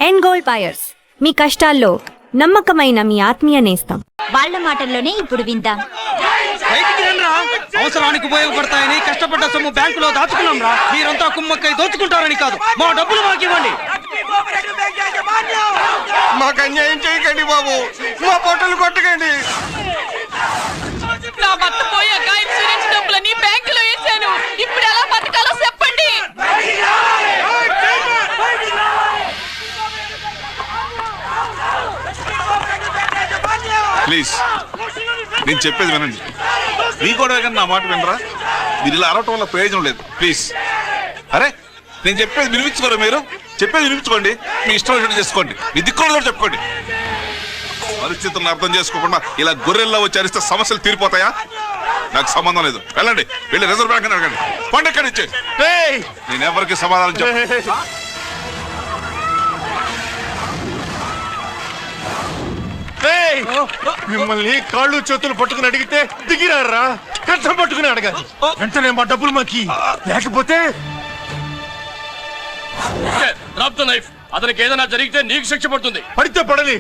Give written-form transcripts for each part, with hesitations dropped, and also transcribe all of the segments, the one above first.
End gold buyers, మీ కష్టాల్లో నమ్మకమైన మీ ఆత్మీయ నేస్తం. వాళ్ళ మాటల్లోనే ఇప్పుడు విందాం. అవసరానికి ఉపయోగపడతాయని కష్టపడ్డ సొమ్ము బ్యాంకులో దాచుకున్నాం రా. మీరంతా కుమ్మక్కై దోచుకుంటారని కాదు, మా డబ్బులు మాకు ఇవ్వండి. మాకు అన్యాయం చేయకండి బాబు, మా పొట్టలు కొట్టకండి. నా భర్త పోయాక ఇన్సూరెన్స్ డబ్బులని బ్యాంకులో వేసాను. ఇప్పుడు ఎలా బతకాలో చెప్పండి. ప్లీజ్, నేను చెప్పేది వినండి. మీ కూడా నా మాట వినరా? మీరు ఇలా అరవటం వల్ల ప్రయోజనం లేదు. ప్లీజ్, అరే నేను చెప్పేది వినిపించుకోరా? మీరు చెప్పేది వినిపించుకోండి, మీ ఇష్టం వచ్చినట్టు చేసుకోండి, మీ దిక్కులు కూడా చెప్పుకోండి. పరిస్థితులను అర్థం చేసుకోకుండా ఇలా గొర్రెల్లో వచ్చి అరిస్తే సమస్యలు తీరిపోతాయా? నాకు సంబంధం లేదు. వెళ్ళండి, వెళ్ళి రిజర్వ్ బ్యాంక్ అని అడగండి. పండి ఎక్కడి నుంచి. నేను ఎవరికి సమాధానం చెప్పను. మిమ్మల్ని కాళ్ళు చేతులు పట్టుకుని అడిగితే దిగిరారా? కష్టం పట్టుకుని అడగాలి. వెంటనే మా డబ్బులు మాకి, లేకపోతే అతనికి ఏదైనా జరిగితే నీకు శిక్ష పడుతుంది. పడితే పడని,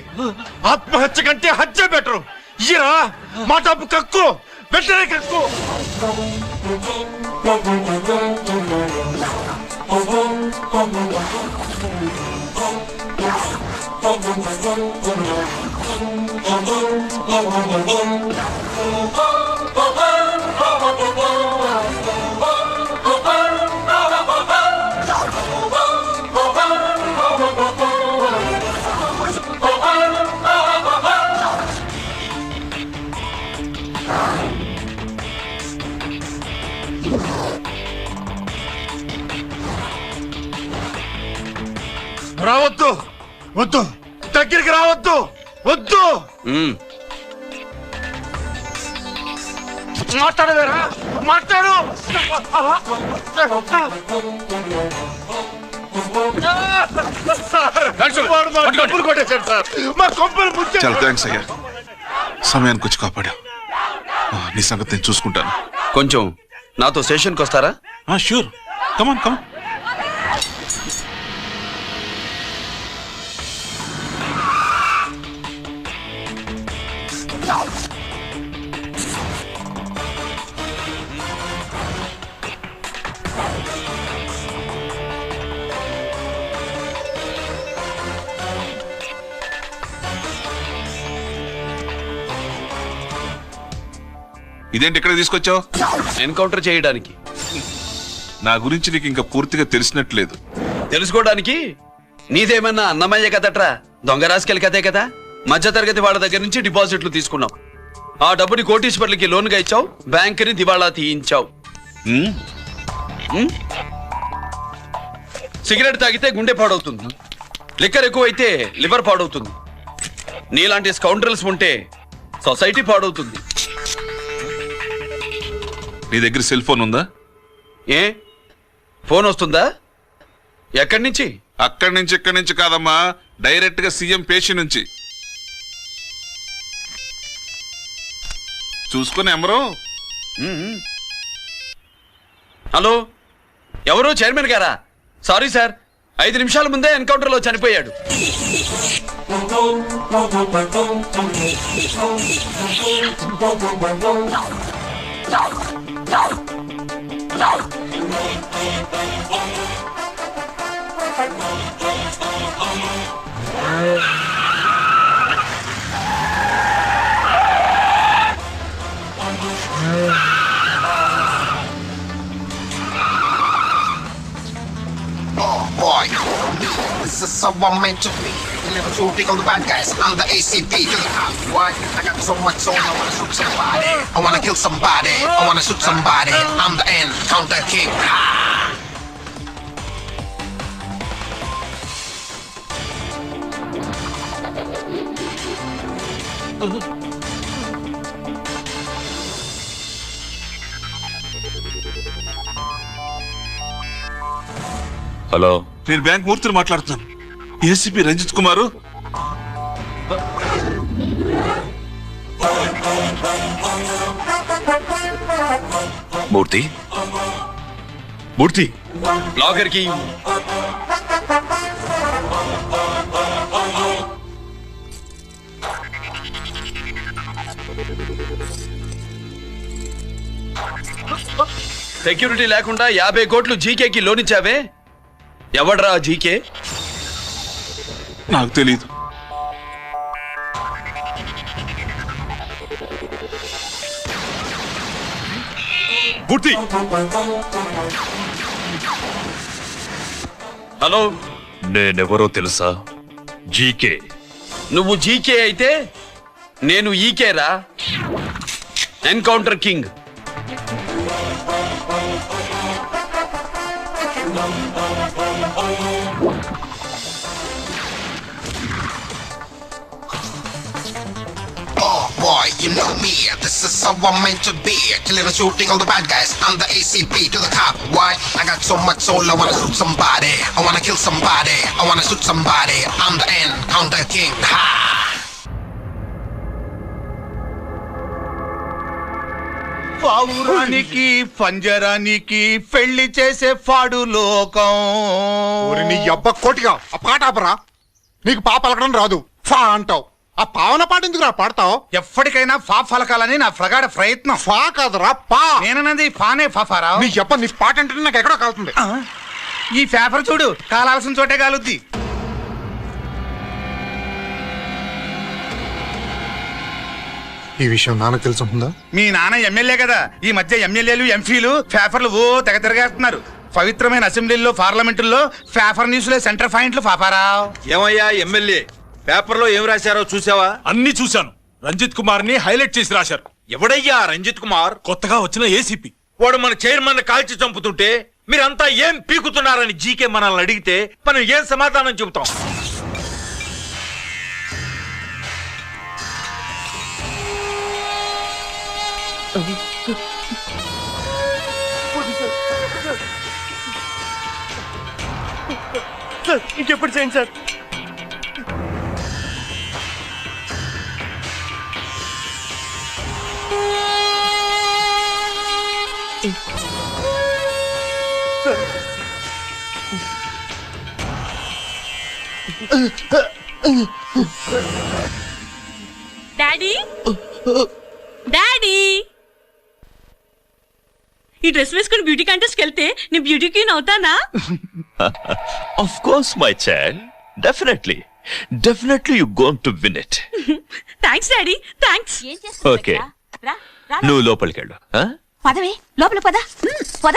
ఆత్మహత్య కంటే హత్య బెటరు. ఇరా మా డబ్బు కక్కు, వెంటనే కక్కు. రావద్దు, వద్దు, దగ్గరికి రావద్దు, వద్దు. మాట్లాడవేరా? మాట్లాడు. డబ్బులు కొట్టేశాడు సార్, మా కొంపలు ముచ్చాడు. చాలా థ్యాంక్స్ అయ్యా, సమయానికి వచ్చి కాపాడా. నీ సంగతి నేను చూసుకుంటాను. కొంచెం నాతో స్టేషన్కి వస్తారా? షూర్, కమాన్ కమాన్. ఇదేంటి ఇక్కడ తీసుకొచ్చావు? ఎన్కౌంటర్ చేయడానికి. నా గురించి నీకు ఇంకా పూర్తిగా తెలిసినట్లేదు. తెలుసుకోవడానికి నీదేమన్నా అన్నమయ్య కదట్రా, దొంగ రాసుకెళ్ళి కదే కదా. మధ్యతరగతి వాళ్ళ దగ్గర నుంచి డిపాజిట్లు తీసుకున్నావు, ఆ డబ్బుని కోటీశ్వర్లకి లోన్గా ఇచ్చావు, బ్యాంకుని దివాళా తీయించావు. సిగరెట్ తాగితే గుండె పాడవుతుంది, లిక్కర్ ఎక్కువైతే లివర్ పాడవుతుంది. నీలాంటి స్కౌండ్రల్స్ ఉంటే సొసైటీ పాడవుతుంది. నీ దగ్గర సెల్ ఫోన్ ఉందా? ఏ ఫోన్ వస్తుందా? ఎక్కడి నుంచి? అక్కడి నుంచి ఇక్కడి నుంచి కాదమ్మా, డైరెక్ట్ గా సీఎం పేషి నుంచి. చూసుకుని ఎవరు? హలో, ఎవరు? చైర్మన్ గారా? సారీ సార్, 5 నిమిషాల ముందే ఎన్కౌంటర్ లో చనిపోయాడు. Boy, this is someone meant to be. You never shooting on the bad guys. I'm the ACP. Why? I got so much soul. I wanna shoot somebody. I wanna kill somebody. I wanna shoot somebody. I'm the end counter king. Hello, నేను bank మూర్తిని మాట్లాడుతున్నాను. ACP Ranjith కుమారు. మూర్తి, మూర్తి, locker కి security లేకుండా 50 కోట్లు జీకేకి loan ఇచ్చావే, ఎవడ్రా GK? నాకు తెలియదు. Hello, నేనెవరో తెలుసా? జీకే. నువ్వు జీకే అయితే నేను ఈకేరా, encounter king. Oh boy, you know me. This is how I'm meant to be. Killing and shooting all the bad guys. I'm the ACP to the cop. Why? I got so much soul. I wanna shoot somebody. I wanna kill somebody. I wanna shoot somebody. I'm the encounter king. Ha! పావురానికి పంజరానికి పెళ్లి చేసే ఫాడు లోకం. నీ అబ్బ కోటిగా ఆ పాట ఆపరా. నీకు పా పలకడం రాదు, ఫా అంటావు. ఆ పావన పాట ఎందుకు రా పాడతావు? ఎప్పటికైనా ఫా ఫలకాలని నా ప్రగాఢ ప్రయత్నం. ఫా కాదురా పా. నేనన్నది ఫానే ఫాఫారా. నీ అబ్బ నీ పాట అంటే నాకు ఎక్కడో కాలుతుంది. ఈ పేపర్ చూడు, కాలాల్సిన చోటే కాలుద్ది. ఈ విషయం నాన్నకు తెలుసు ఉందా? మీ నాన్న ఎమ్మెల్యే కదా, ఈ మధ్య ఎమ్మెల్యేలు ఎంపీలు పేపర్లు ఓ తెగ తిరగేస్తున్నారు. పవిత్రమైన అసెంబ్లీలో పార్లమెంటుల్లో పేపర్ న్యూస్లే సెంటర్ పాయింట్లు పాపారా. ఏమయ్యా ఎమ్మెల్యే, పేపర్లో ఏం రాశారో చూసావా? అన్ని చూశాను. రంజిత్ కుమార్ ని హైలైట్ చేసి రాశారు. ఎవడయ్యా రంజిత్ కుమార్? కొత్తగా వచ్చిన ఏసీపీ. వాడు మన చైర్మన్ కాల్చి చంపుతుంటే మీరంతా ఏం పీకుతున్నారని జీకే మనల్ని అడిగితే మనం ఏం సమాధానం చెబుతాం? ఇంకెప్పుడు చేయండి సార్. డాడీ, డాడీ, ఈ డ్రెస్ వేసుకుని బ్యూటీ కాంటెస్ట్కి వెళ్తే నేను బ్యూటీ క్వీన్ అవుతానా? Of course, my child. Definitely. Definitely you're going to win it. Thanks daddy, thanks. Okay. నువ్వు లోపలికెళ్ళు. పదవే లోపల పద. పద.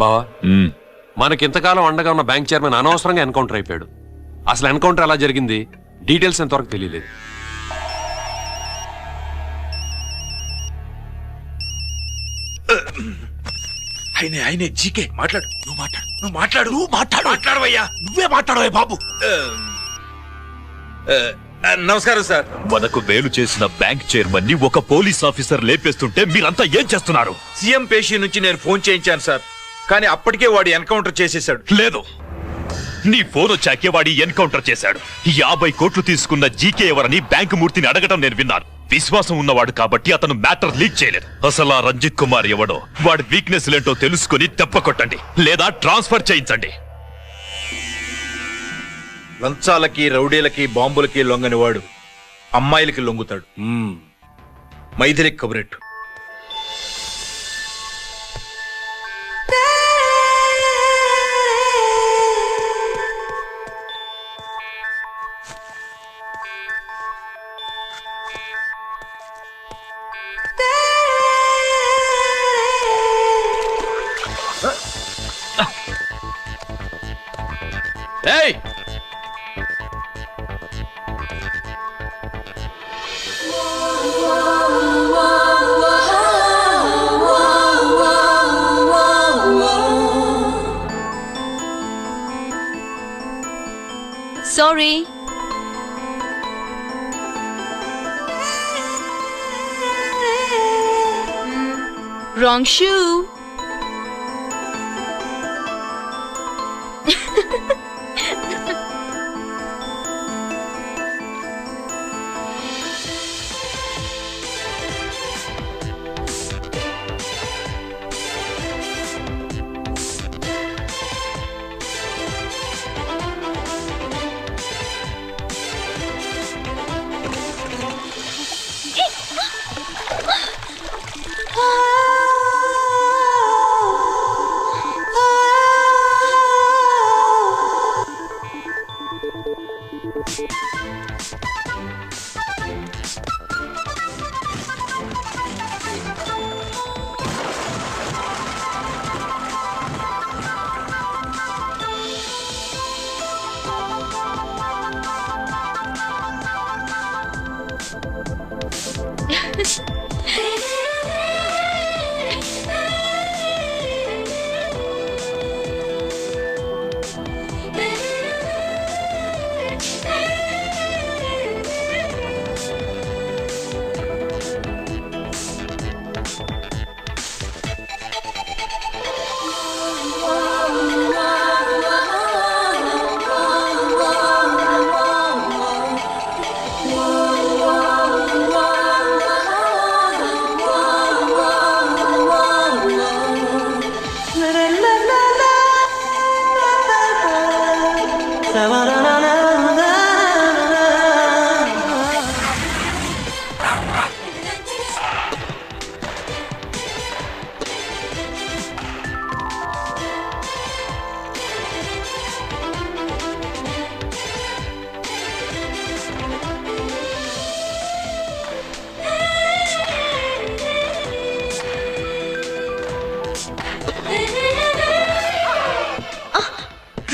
బావా, మనకింతకాలం అండగా ఉన్న బ్యాంక్ చైర్మన్ అనవసరంగా ఎన్కౌంటర్ అయిపోయాడు. అసలు ఎన్కౌంటర్ ఎలా జరిగింది డీటెయిల్స్ ఎంతవరకు తెలియలేదు. ఆయనే జీకే. మాట్లాడు, నువ్వు మాట్లాడవయ్యా. నువ్వే మాట్లాడవే బాబు. నమస్కారం సార్. మనకు మేలు చేసిన బ్యాంక్ చైర్మన్ ని ఒక పోలీస్ ఆఫీసర్ లేపేస్తుంటే మీరంతా ఏం చేస్తున్నారు? సీఎం పేషీ నుంచి నేను ఫోన్ చేయించాను సార్, కానీ అప్పటికే వాడు ఎన్కౌంటర్ చేసేశాడు. లేదు, నీ ఫోన్ వచ్చాకే వాడి ఎన్కౌంటర్ చేశాడు. 50 కోట్లు తీసుకున్న జీకే ఎవరని బ్యాంకు మూర్తిని అడగటం నేను విన్నాను. విశ్వాసం ఉన్నవాడు కాబట్టి అతను మ్యాటర్ లీక్ చేయలేదు. అసలు ఆ రంజిత్ కుమార్ ఎవడో, వాడి వీక్నెస్ లేంటో తెలుసుకుని దెబ్బ కొట్టండి, లేదా ట్రాన్స్ఫర్ చేయించండి. లంచాలకి, రౌడీలకి, బాంబులకి లొంగని వాడు అమ్మాయిలకి లొంగుతాడు. మైథిలికి కబురెట్టు. ఏయ్, sorry. Wrong shoe.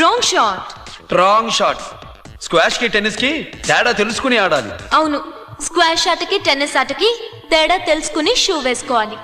Wrong shot. Wrong shot. Squash కి టెన్నిస్ కి తేడా తెలుసుకుని ఆడాలి. అవును, స్క్వాష్ ఆటకి టెన్నిస్ ఆటకి తేడా తెలుసుకుని షూ వేసుకోవాలి.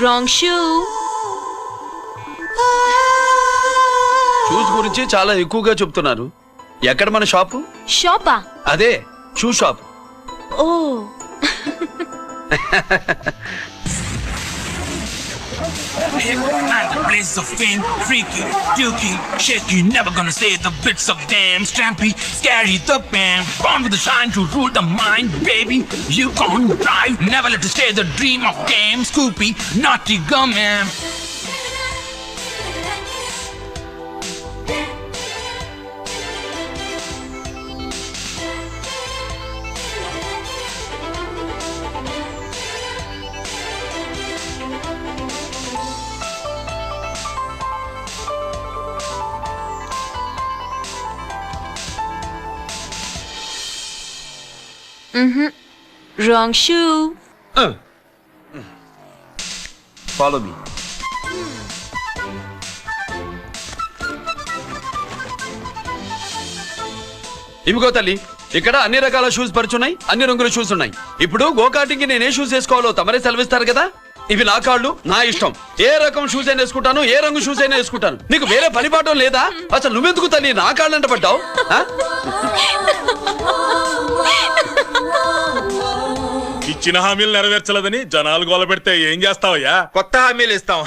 Wrong shoe. షూస్ గురించి చాలా ఎక్కువగా చెప్తున్నారు. ఎక్కడ మన షాపు? షాపా? అదే shoe shop. Oh. Place of fame, freaky, dukey, shaky, never gonna say the bits of damn stampy, scary the band, born with the shine to rule the mind, baby, you gon' drive, never let to stay the dream of game, Scoopy, naughty gum, man. Wrong shoe. Follow me. ఇవిగో తల్లి, ఇక్కడ అన్ని రకాల shoes పరిచున్నాయి, అన్ని రంగుల shoes ఉన్నాయి. ఇప్పుడు go-karting నేను ఏ షూస్ వేసుకోవాలో తమరే సెలవిస్తారు కదా. ఇవి నా కాళ్ళు, నా ఇష్టం. ఏ రకం షూస్ అయినా వేసుకుంటాను, ఏ రంగు షూస్ అయినా వేసుకుంటాను. నీకు వేరే పనిపాఠం లేదా? అసలు నువ్వెందుకు తల్లి నా కాళ్ళంట పడ్డావు? ఇచ్చిన హామీలు నెరవేర్చలేదని జనాలు గోల పెడితే ఏం చేస్తావయ్యా? కొత్త హామీలు ఇస్తాం.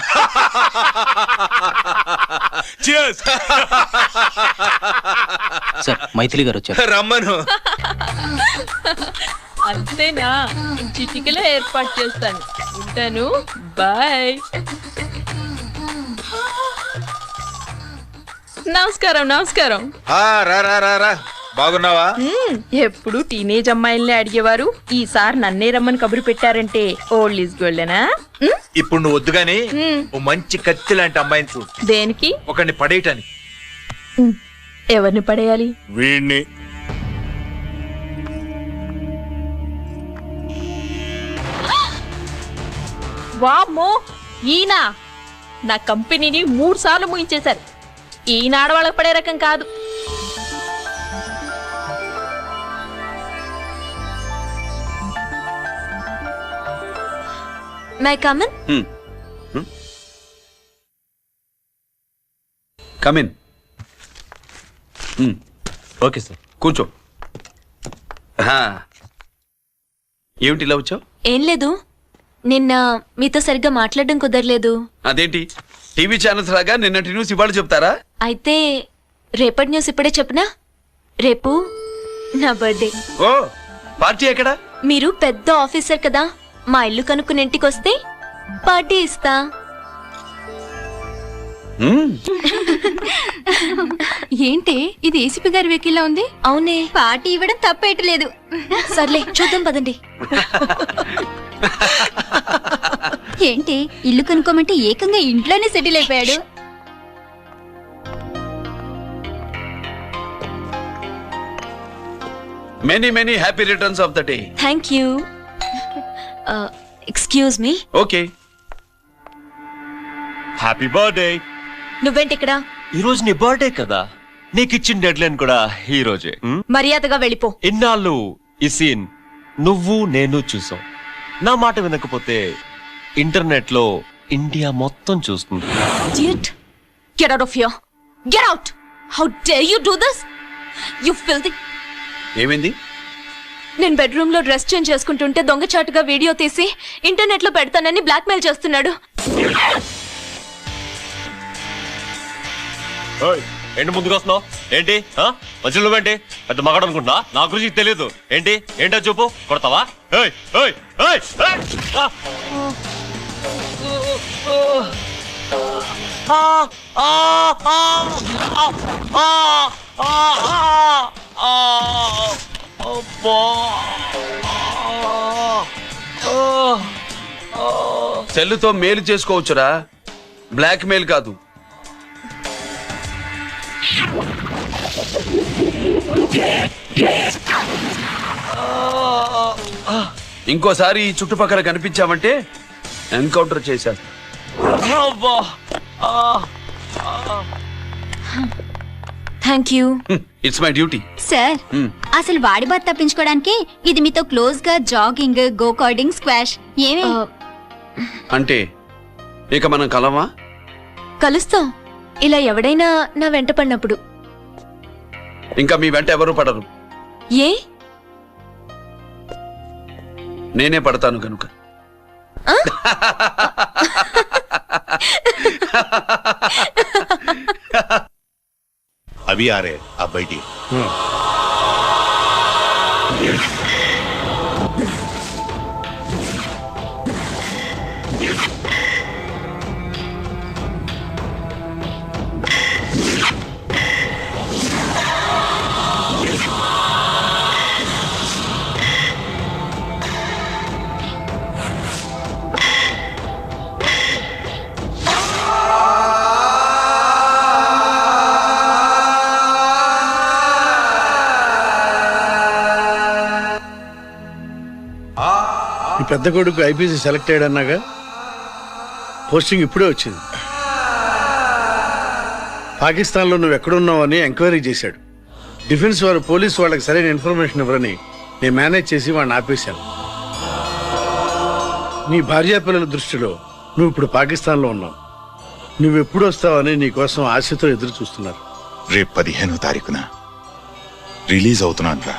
సార్, మైథిలి గారు వచ్చారు. రమ్మను. అంతేనా? చిటికలో ఏర్పాటు చేస్తాను. ఉంటాను. బాయ్. నమస్కారం. నమస్కారం. రా రా రా రా. బాగున్నావా? ఎప్పుడు టీనేజ్ అమ్మాయిల్ని అడిగేవారు, ఈసారి నన్నే రమ్మని కబురు పెట్టారంటే ఓల్డ్ ఈజ్ గోల్డెనా? ఇప్పుడు నువ్వు వద్దు గాని ఓ మంచి కత్తి లాంటి అమ్మాయిని చూడు. దేనికి? ఒకరిని పడేయటానికి. ఎవరిని పడేయాలి? వీణ్ణి. వామ్మో, ఈయన నా కంపెనీని 3 సార్లు ముగించేశారు. ఈయన ఆడవాళ్ళకి పడే రకం కాదు. May I come in? Come in. Okay sir. కూర్చో. ఏమిటి ఇలా వచ్చావు? ఏం లేదు, నిన్న మీతో సరిగ్గా మాట్లాడడం కుదరలేదు. అదేంటి టీవీ ఛానల్స్ లాగా నిన్నటి న్యూస్ ఇవాళ చెప్తారా? అయితే రేపటి న్యూస్ ఇప్పుడే చెప్పనా? రేపు నా బర్త్డే. ఓ పార్టీ ఎక్కడ? మీరు పెద్ద ఆఫీసర్ కదా, మా ఇల్లు కనుక్కుని ఇంటికి వస్తే పార్టీ ఇస్తా. ఏంటి ఇది ఏసీపీ గారి వెహికల్లా ఉంది? అవునే, పార్టీ ఇవ్వడం తప్పేయట్లేదు. సర్లే చూద్దాం పదండి. ఏంటి ఇల్లు కనుక్కోమంటే ఏకంగా ఇంట్లోనే సెటిల్ అయిపోయాడు. Many many happy returns of the day. Thank you. Excuse me. Okay. Happy birthday. నువ్వేంటి ఇక్కడ? ఈ రోజు నీ బర్త్డే కదా, నీకు ఇచ్చిన డెడ్ లైన్ కూడా ఈ రోజే. మర్యాదగా వెళ్ళిపో. ఇన్నాళ్ళు ఈ సీన్ నువ్వు నేను చూసాం. నా మాట వినకపోతే ఇంటర్నెట్ లో ఇండియా మొత్తం చూస్తుంది. Idiot. Get out of here. Get out. How dare you do this? You filthy. ఏమైంది? నేను బెడ్రూమ్ లో డ్రెస్ చేంజ్ చేసుకుంటుంటే దొంగచాటుగా వీడియో తీసి ఇంటర్నెట్ లో పెడతానని బ్లాక్మెయిల్ చేస్తున్నాడు. ఏంటి ముందుకు వస్తున్నావు? ఏంటి మధ్యలో నువ్వేంటి పెద్ద మగాడు అనుకుంటున్నా? నా గురించి తెలియదు ఏంటి? ఏంటో చూపు, కొడతావా? సెల్లుతో మేలు చేసుకోవచ్చురా, బ్లాక్ మెయిల్ కాదు. ఇంకోసారి ఈ చుట్టుపక్కల కనిపించామంటే ఎన్కౌంటర్ చేశారు. Thank you. It's my duty. Sir అసలు వాడి బాధ తప్పించుకోవడానికి ఇది మీతో క్లోజ్ గా జాగింగ్, గో కార్డింగ్, స్క్వాష్ ఏమే? అంటే ఇక మనం కలవా? కలుస్తాం, ఇలా ఎవడైనా నా వెంట పడినప్పుడు. ఇంకా మీ వెంట ఎవరు పడరు. ఏ? నేనే పడతాను కనుక. अभी आ रहे, आप बैठिए। ఈ పెద్ద కొడుకు ఐపీసీ సెలెక్ట్ అయ్యాడన్నాగా, పోస్టింగ్ ఇప్పుడే వచ్చింది. పాకిస్తాన్లో నువ్వు ఎక్కడున్నావని ఎంక్వైరీ చేశాడు. డిఫెన్స్ వారు పోలీసు వాళ్ళకి సరైన ఇన్ఫర్మేషన్ ఇవ్వరని నేను మేనేజ్ చేసి వాడిని ఆపేశాను. నీ భార్యా పిల్లల దృష్టిలో నువ్వు ఇప్పుడు పాకిస్తాన్లో ఉన్నావు. నువ్వెప్పుడు వస్తావని నీ కోసం ఆశతో ఎదురు చూస్తున్నారు. రేపు 15వ తారీఖున రిలీజ్ అవుతున్నాను రా.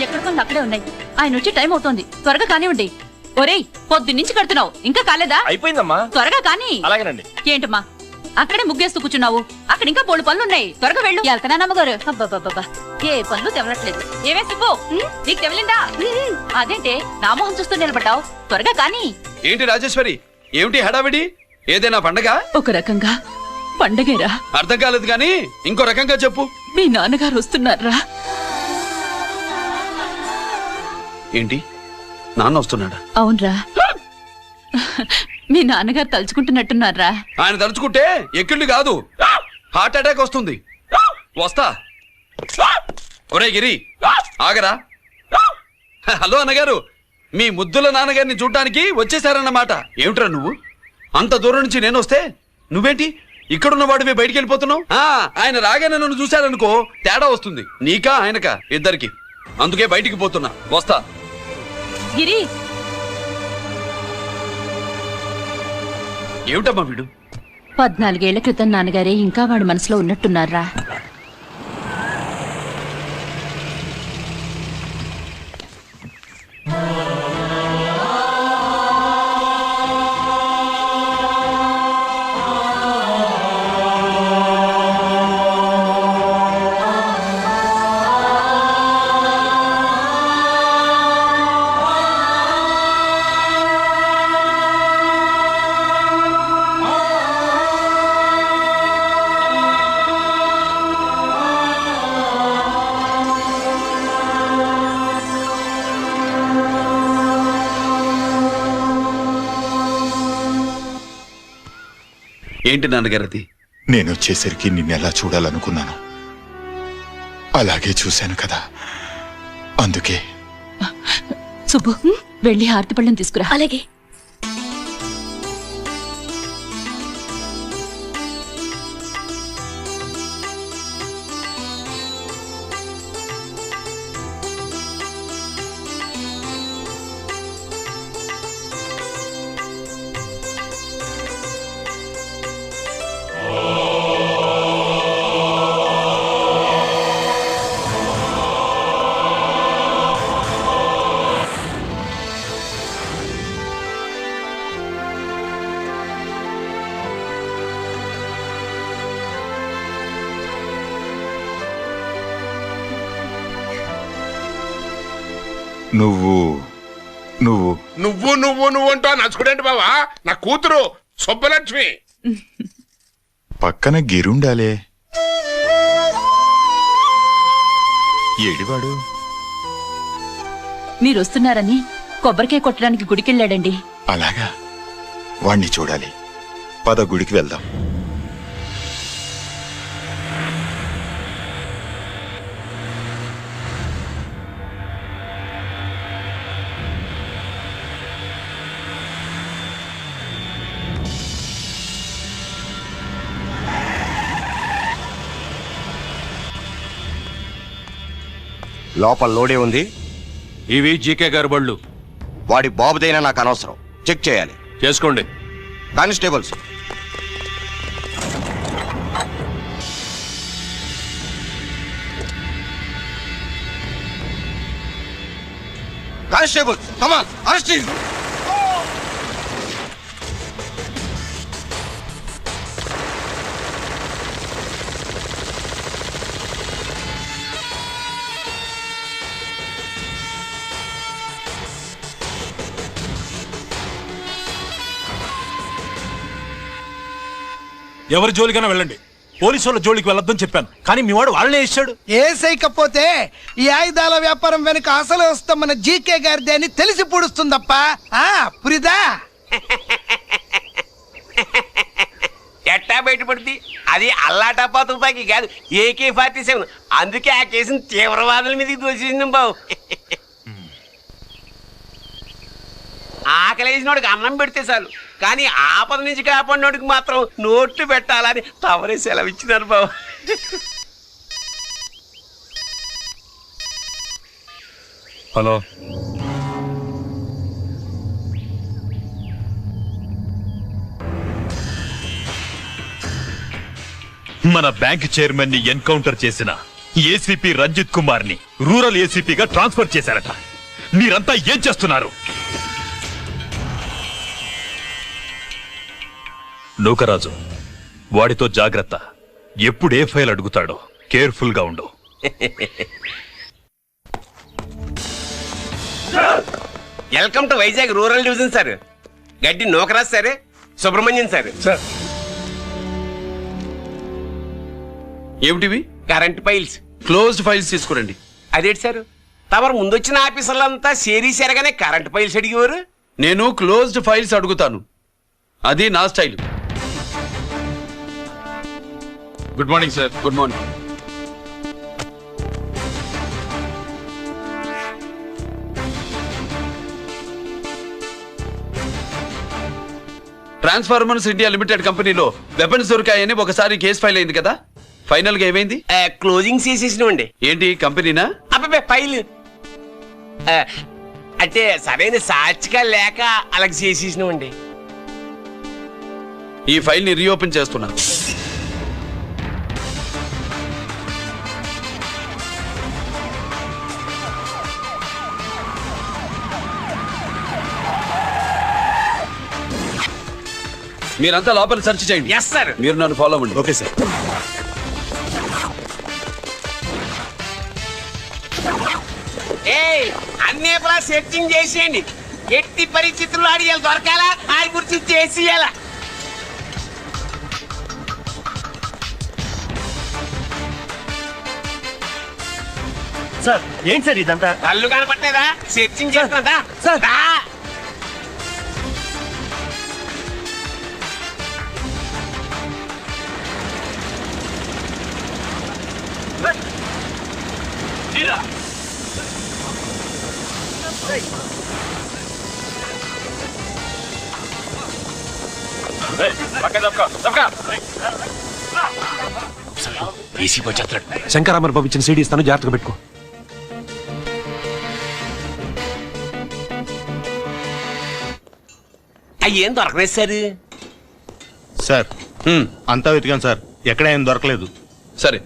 ఎక్కడికో అక్కడే ఉన్నాయి. ఆయన వచ్చి టైం అవుతోంది, త్వరగా కానివ్వండి. ఒరేయ్, పొద్దున్నుంచి కడుతున్నావు, ఇంకా కాలేదా? అయిపోయిందమ్మా. త్వరగా కానీ. అలాగేనండి. ఏంటమ్మా అక్కడే ముగ్గేస్తూ కూర్చున్నావు? అక్కడ ఇంకా బోళ్ళు పనులు ఉన్నాయి, త్వరగా వెళ్ళు. వెళ్తానా నమ్మగారు? అబ్బాబాబా, ఏ పనులు తెవలట్లేదు. ఏమే సుబ్బు, నీకు తెవలిందా? అదేంటే నా మొహం చూస్తూ నిలబడ్డావు? త్వరగా కానీ. ఏంటి రాజేశ్వరి, ఏమిటి హడావిడి? ఏదైనా పండగ? ఒక రకంగా పండగేరా. అర్థం కాలేదు కానీ ఇంకో రకంగా చెప్పు. మీ నాన్నగారు వస్తున్నారా? ఏంటి, నాన్న వస్తున్నాడా? అవునరా, మీ నాన్నగారు తలుచుకుంటున్నట్టున్నారా? ఆయన తలుచుకుంటే ఎక్కిళ్ళు కాదు, హార్ట్ అటాక్ వస్తుంది. వస్తా. ఒరే గిరి, ఆగరా. హలో అన్నగారు, మీ ముద్దుల నాన్నగారిని చూడ్డానికి వచ్చేసారన్నమాట. ఏమిట్రా నువ్వు? అంత దూరం నుంచి నేను వస్తే నువ్వేంటి ఇక్కడున్న వాడివి బయటికి వెళ్ళిపోతున్నావు? ఆయన రాగానే నన్ను చూశారనుకో తేడా వస్తుంది, నీకా ఆయనకా ఇద్దరికి. అందుకే బయటికి పోతున్నా, వస్తా. గిరి, ఏమిటమ్మా వీడు? 14 ఏళ్ల క్రితం నాన్నగారే ఇంకా వాడి మనసులో ఉన్నట్టున్నారా? ఏంటి నాన్నగారు అది? నేను వచ్చేసరికి నిన్నెలా చూడాలనుకున్నాను అలాగే చూశాను కదా, అందుకే. సుబ్బు వెళ్ళి హారతి పళ్ళని తీసుకురా. అలాగే. నువ్వు నువ్వు నువ్వు నువ్వు నువ్వు అంటూ నచ్చుకునేంటి బావా? నా కూతురు సుబ్బలక్ష్మి. పక్కన గిరుండాలే. ఏడివాడు? మీరు వస్తున్నారని కొబ్బరికాయ కొట్టడానికి గుడికెళ్ళాడండి. అలాగా, వాణ్ణి చూడాలి. పద గుడికి వెళ్దాం. లోపల లోడే ఉంది. ఇవి జీకే గారి బళ్ళు. వాడి బాబుదైనా నాకు అనవసరం. చెక్ చేయాలి. చేసుకోండి. Constables, constables, come on, arrest him. ఎవరి జోలికైనా వెళ్ళండి, పోలీసు వాళ్ళ జోలికి వెళ్ళొద్దని చెప్పాను, కానీ మీ వాడు వాళ్ళనే ఇచ్చాడు. ఏసైకపోతే ఈ ఆయుధాల వ్యాపారం వెనుక అసలు వస్తామన్న జీకే గారిది అని తెలిసి పూడుస్తుందప్ప. పురిదా ఎట్టా బయటపడుతుంది? అది అల్లాటప్పా తుపాకీ కాదు, AK-47. అందుకే ఆ కేసుని తీవ్రవాదుల మీదకి దోషింది బాబు. ఆకలేసినోడికి అన్నం పెడితే చాలు, కానీ ఆపద నుంచి కాపాడినోడికి మాత్రం నోట్లు పెట్టాలని తవరే సెలవు ఇచ్చినారు బాబు. హలో, మన బ్యాంక్ చైర్మన్ ని ఎన్కౌంటర్ చేసిన ఏసీపీ రంజిత్ కుమార్ ని రూరల్ ఏసీపీగా ట్రాన్స్ఫర్ చేశారట. మీరంతా ఏం చేస్తున్నారు? నూకరాజు, వాడితో జాగ్రత్త. ఎప్పుడు ఏ ఫైల్ అడుగుతాడో కేర్ఫుల్ గా ఉండు. Welcome to Vizag rural division sir. Gaddi Nookaraj sir, Subrahmanyam sir. ఏమిటివి? Current files. క్లోజ్డ్ ఫైల్స్ తీసుకురండి. అదేంటి సార్, తమరు ముందొచ్చిన ఆఫీసర్లంతా సేరీసారగానే కరెంట్ ఫైల్స్ అడిగేవారు. నేను క్లోజ్డ్ ఫైల్స్ అడుగుతాను, అది నా style. Good morning sir. Good morning. Transformers India limited కంపెనీలో వెపన్స్ దొరికాయని ఒకసారి కేసు ఫైల్ అయింది కదా, ఫైనల్ గా ఏమైంది? క్లోజింగ్ చేసేసినండి. ఏంటి కంపెనీనా? అబ్బాయి ఫైల్ అంటే సరైన సాక్షిగా లేక అలాగ చేసేసినామండి. ఈ ఫైల్ ని రీఓపెన్ చేస్తున్నా. మీరంతా లోపల సెర్చ్ చేయండి. Yes sir. మీరు నన్ను ఫాలో అవ్వండి. Okay sir. అన్ని సెర్చింగ్ చేసేయండి. ఎట్టి పరిస్థితుల్లో ఆడియాలు దొరకాలా, ఆడి గురించి చేసేయాలా. సార్ ఏంటి సార్ ఇదంతా? కళ్ళు కనపట్టలేదా? సెర్చింగ్ చేస్తున్నా సార్. ఏసీ వచ్చేస్తాడు. శంకరామర్ బాబు ఇచ్చిన సీడీ ఇస్తాను, జాగ్రత్తగా పెట్టుకో. అయ్యేం దొరకలేదు సార్. సార్ అంతా వెతికాను సార్, ఎక్కడ ఏం దొరకలేదు. సరే,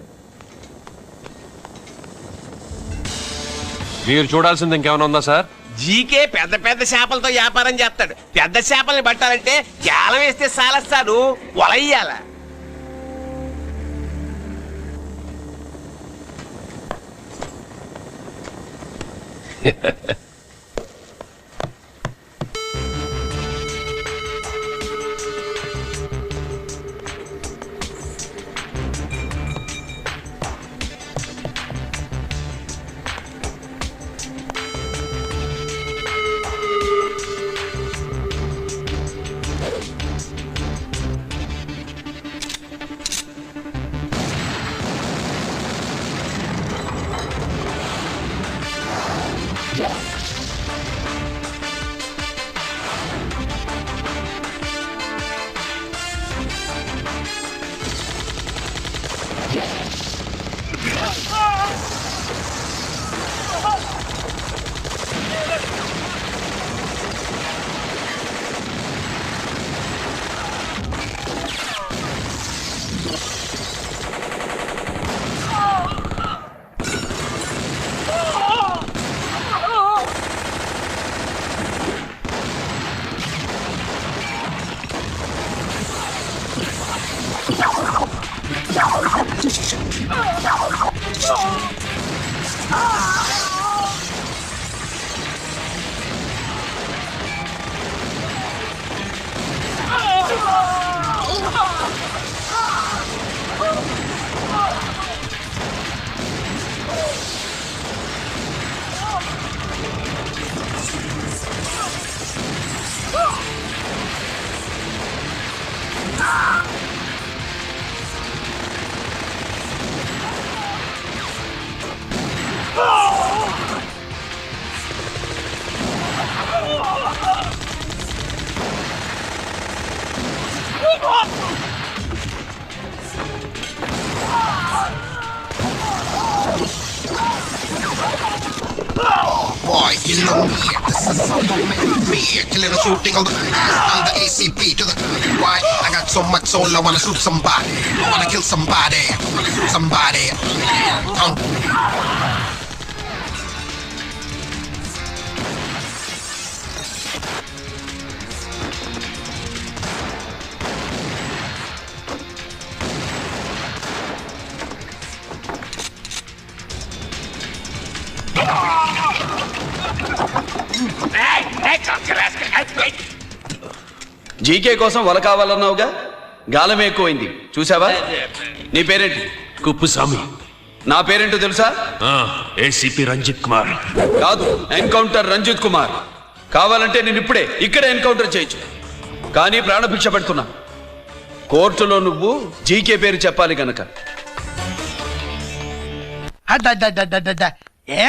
మీరు చూడాల్సింది ఇంకేమైనా ఉందా సార్? జీకే పెద్ద పెద్ద చేపలతో వ్యాపారం చేస్తాడు. పెద్ద చేపల్ని పట్టాలంటే జాలం వేస్తే సాలస్తాడు, వలయ్యాల. Boy, you know me, this is something make me killing and shooting all the I'm the ACP to the why I got so much soul, I wanna shoot somebody, I wanna kill somebody, I wanna shoot somebody. GK కోసం వల కావాలన్నావుగా, గాలం ఎక్కువైంది చూసావా? నీ పేరేంటి? కుప్పుస్వామి. నా పేరేంటో తెలుసా? ఏసీపీ రంజిత్ కుమార్. కాదు, ఎన్కౌంటర్ రంజిత్ కుమార్. కావాలంటే నేను ఇప్పుడే ఇక్కడే ఎన్కౌంటర్ చేయొచ్చు, కానీ ప్రాణభిక్ష పెడుతున్నా. కోర్టులో నువ్వు జీకే పేరు చెప్పాలి గనక.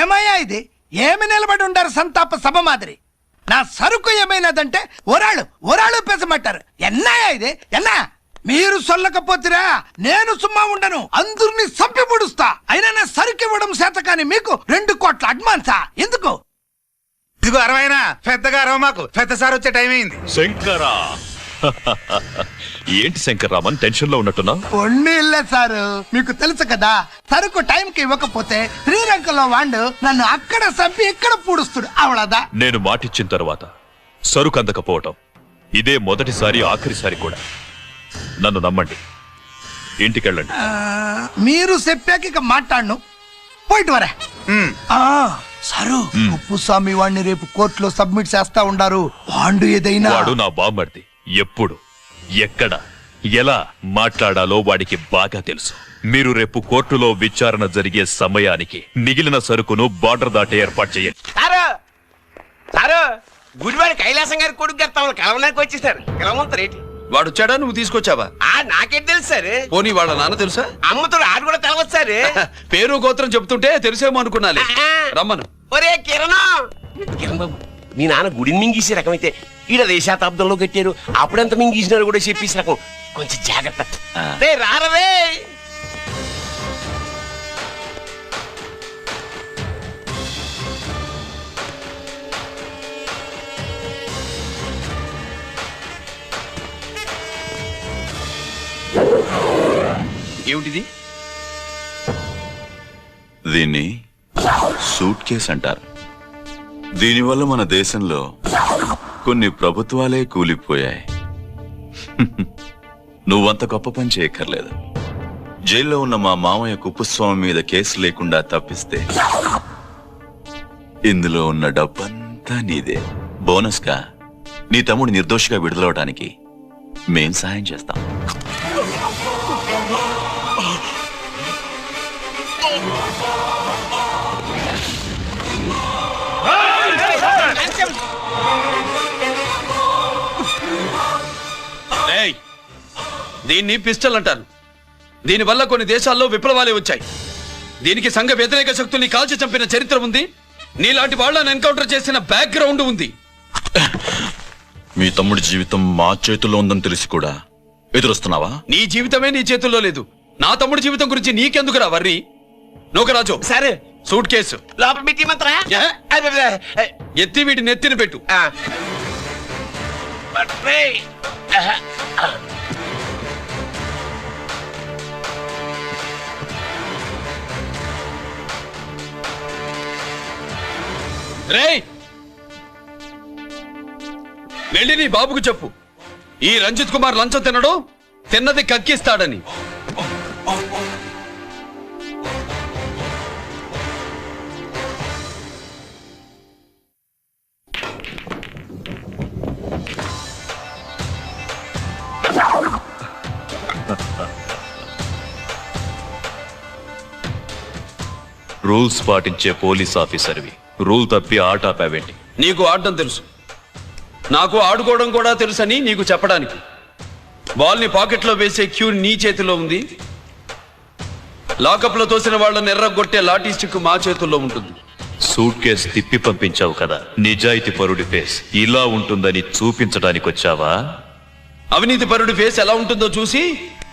ఏమయ్యా ఇది? ఏమి నిలబడి ఉంటారు సంతాప సభ మాదిరి? నా సరుకు ఏమైనదంటే ఒరాళ్ళు పెసమంటారు. ఎన్నాయా ఇది? ఎన్నా మీరు సొల్లకపోతురా నేను సుమ్మా ఉండను, అందరినీ సంపి పుడుస్తా. అయినా నా సరుకు ఇవ్వడం చేత కానీ మీకు 2 కోట్ల అడ్వాన్సా? ఎందుకు? ఇదిగో అరవైనా పెద్దగా అరవ, మాకు పెద్ద సార్ వచ్చే టైం అయింది. శంకరా ఏంటి శంకర్రామన్ టెన్షన్ లో ఉన్నట్టున్నా? పొన్నిల్లే సారు, మీకు తెలుసు కదా, సరుకు టైంకి ఇవ్వకపోతే శ్రీరంగంలో వాండు నన్ను అక్కడ చంపి ఇక్కడ పూడుస్తుడు. అవళదా నేను మాటిచ్చిన తర్వాత సరుకు అందకపోవటం ఇదే మొదటిసారి, ఆఖరిసారి కూడా. నన్ను నమ్మండి, ఇంటికెళ్ళండి. మీరు చెప్పాక ఇక మాట్లాడను, పోయిట్ వరే. సరు కుప్పుస్వామి వాడిని రేపు కోర్టులో సబ్మిట్ చేస్తా ఉండారు. వాండు ఏదైనా వాడు నా బామ్మర్ది. ఎప్పుడు, ఎక్కడ, ఎలా మాట్లాడాలో వాడికి బాగా తెలుసు. మీరు రేపు కోర్టులో విచారణ జరిగే సమయానికి మిగిలిన సరుకును బార్డర్ దాటే ఏర్పాటు చేయండి. గుడివాడి కైలాసం గారి కొడుకు గారు తమను కలవడానికి వచ్చేసారు. కలవంతరేటి? వాడు వచ్చాడా, నువ్వు తీసుకొచ్చావా? నాకేం తెలుసు సార్. పోనీ వాళ్ళ నాన్న తెలుసా? అమ్మతుడు ఆడు కూడా తెలవచ్చు సార్. పేరు గోత్రం చెప్తుంటే తెలిసేమో అనుకున్నాలే. రమ్మను. ఒరే కిరణ్ బాబు, మీ నాన్న గుడిని మింగేసే రకమైతే ఈడ శతాబ్దంలో కట్టారు. అప్పుడెంత మింగేసినారు కూడా చెప్పేసి నాకు కొంచెం జాగ్రత్త. రే రారవే. ఏమిటిది? దీన్ని సూట్ కేస్ అంటారు. దీనివల్ల మన దేశంలో కొన్ని ప్రభుత్వాలే కూలిపోయాయి. నువ్వంత గొప్ప పని చేయక్కర్లేదు. జైల్లో ఉన్న మా మామయ్య కుప్పస్వామి మీద కేసు లేకుండా తప్పిస్తే ఇందులో ఉన్న డబ్బంతా నీదే. బోనస్ గా నీ తమ్ముడు నిర్దోషిగా విడుదలవడానికి మేం సాయం చేస్తాం. దీన్ని పిస్టల్ అంటారు. దీనివల్ల కొన్ని దేశాల్లో విప్లవాలే వచ్చాయి. దీనికి సంఘ వ్యతిరేక శక్తుల్ని కాల్చి చంపిన చరిత్ర ఉంది. నీలాంటి వాళ్ళని ఎన్కౌంటర్ చేసిన బ్యాక్గ్రౌండ్ ఉంది. మీ తమ్ముడి జీవితం మా చేతుల్లో ఉందని తెలిసి కూడా ఎదురొస్తున్నావా? నీ జీవితమే నీ చేతుల్లో లేదు. నా తమ్ముడి జీవితం గురించి నీకెందుకురా వర్రి? నూకరాజు సరే సూట్ కేసు లోపల పెట్టి మంత్రా ఎత్తి వీటి నెత్తిన పెట్టు. రేయ్, వెళ్ళి నీ బాబుకు చెప్పు, ఈ రంజిత్ కుమార్ లంచం తినడు, తిన్నది కక్కిస్తాడని. రూల్స్ పాటించే పోలీస్ ఆఫీసర్వి రూల్ తప్పి ఆట ఆపావేంటి? నీకు ఆడడం తెలుసు, నాకు ఆడుకోవడం కూడా తెలుసని నీకు చెప్పడానికి. బాల్ని పాకెట్లో వేసే క్యూ నీ చేతిలో ఉంది. లాకప్లో తోసిన వాళ్ళని ఎర్రగొట్టే లాఠీ స్టిక్ మా చేతుల్లో ఉంటుంది. సూట్ కేసు తిప్పి పంపించావు కదా, నిజాయితీ పరుడి ఫేస్ ఇలా ఉంటుందని చూపించడానికి వచ్చావా? అవినీతి పరుడి ఫేస్ ఎలా ఉంటుందో చూసి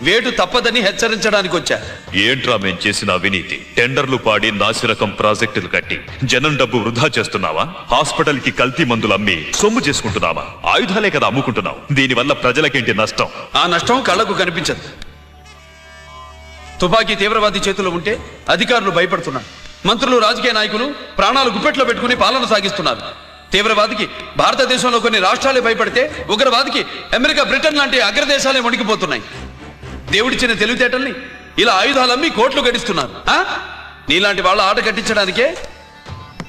వేటు తప్పదని హెచ్చరించడానికి వచ్చా. ఏంట్రా మేం చేసిన అవినీతి? టెండర్లు పాడి నాసిరకం ప్రాజెక్టులు కట్టి జనం డబ్బు వృధా చేస్తున్నావా? హాస్పిటల్ కి కల్తీ మందులు అమ్మి సొమ్ము చేసుకుంటున్నావా? ఆయుధాలే కదా అమ్ముకుంటున్నావు. దీనివల్ల ప్రజలకేంటి నష్టం? ఆ నష్టం కళ్ళకు కనిపించదు. తుపాకీ తీవ్రవాది చేతిలో ఉంటే అధికారులు భయపడుతున్నారు. మంత్రులు, రాజకీయ నాయకులు ప్రాణాలు గుప్పెట్లో పెట్టుకుని పాలన సాగిస్తున్నారు. తీవ్రవాదికి భారతదేశంలో కొన్ని రాష్ట్రాలే భయపడితే ఉగ్రవాదికి అమెరికా, బ్రిటన్ లాంటి అగ్రదేశాలే వణికిపోతున్నాయి. దేవుడిచ్చిన తెలివితేటల్ని ఇలా ఆయుధాలమ్మి కోట్లు గడిస్తున్నారు. నీలాంటి వాళ్ళ ఆట కట్టించడానికే